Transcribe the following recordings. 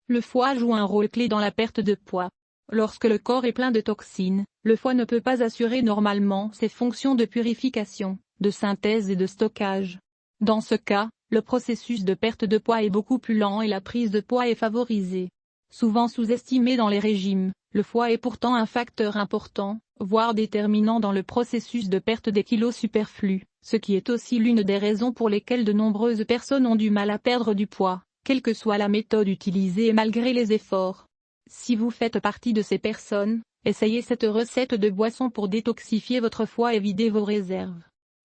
Le foie joue un rôle clé dans la perte de poids. Lorsque le corps est plein de toxines, le foie ne peut pas assurer normalement ses fonctions de purification, de synthèse et de stockage. Dans ce cas, le processus de perte de poids est beaucoup plus lent et la prise de poids est favorisée. Souvent sous-estimé dans les régimes, le foie est pourtant un facteur important, voire déterminant dans le processus de perte des kilos superflus, ce qui est aussi l'une des raisons pour lesquelles de nombreuses personnes ont du mal à perdre du poids, quelle que soit la méthode utilisée et malgré les efforts. Si vous faites partie de ces personnes, essayez cette recette de boisson pour détoxifier votre foie et vider vos réserves.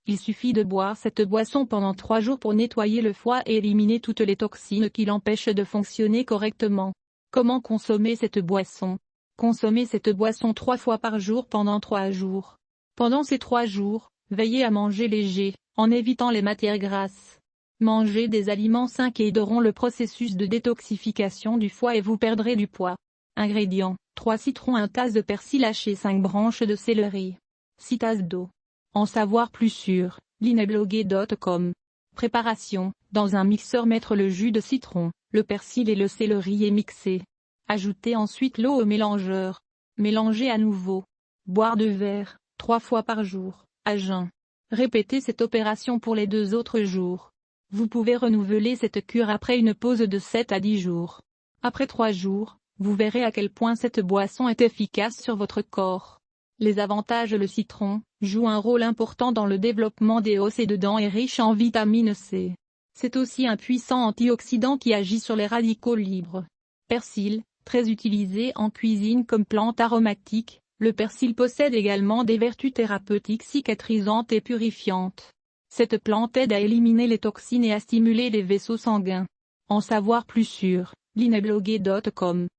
Il suffit de boire cette boisson pendant 3 jours pour nettoyer le foie et éliminer toutes les toxines qui l'empêchent de fonctionner correctement. Comment consommer cette boisson? Consommez cette boisson 3 fois par jour pendant 3 jours. Pendant ces 3 jours, veillez à manger léger, en évitant les matières grasses. Mangez des aliments sains qui aideront le processus de détoxification du foie et vous perdrez du poids. Ingrédients: 3 citrons, 1 tasse de persil haché, 5 branches de céleri, 6 tasses d'eau. En savoir plus sur lineblogué.com. Préparation: dans un mixeur mettre le jus de citron, le persil et le céleri et mixer. Ajoutez ensuite l'eau au mélangeur. Mélangez à nouveau. Boire 2 verres, 3 fois par jour, à jeun. Répétez cette opération pour les 2 autres jours. Vous pouvez renouveler cette cure après une pause de 7 à 10 jours. Après 3 jours, vous verrez à quel point cette boisson est efficace sur votre corps. Les avantages: le citron joue un rôle important dans le développement des os et de dents et riche en vitamine C. C'est aussi un puissant antioxydant qui agit sur les radicaux libres. Persil, très utilisé en cuisine comme plante aromatique, le persil possède également des vertus thérapeutiques cicatrisantes et purifiantes. Cette plante aide à éliminer les toxines et à stimuler les vaisseaux sanguins. En savoir plus sur lineblogué.com.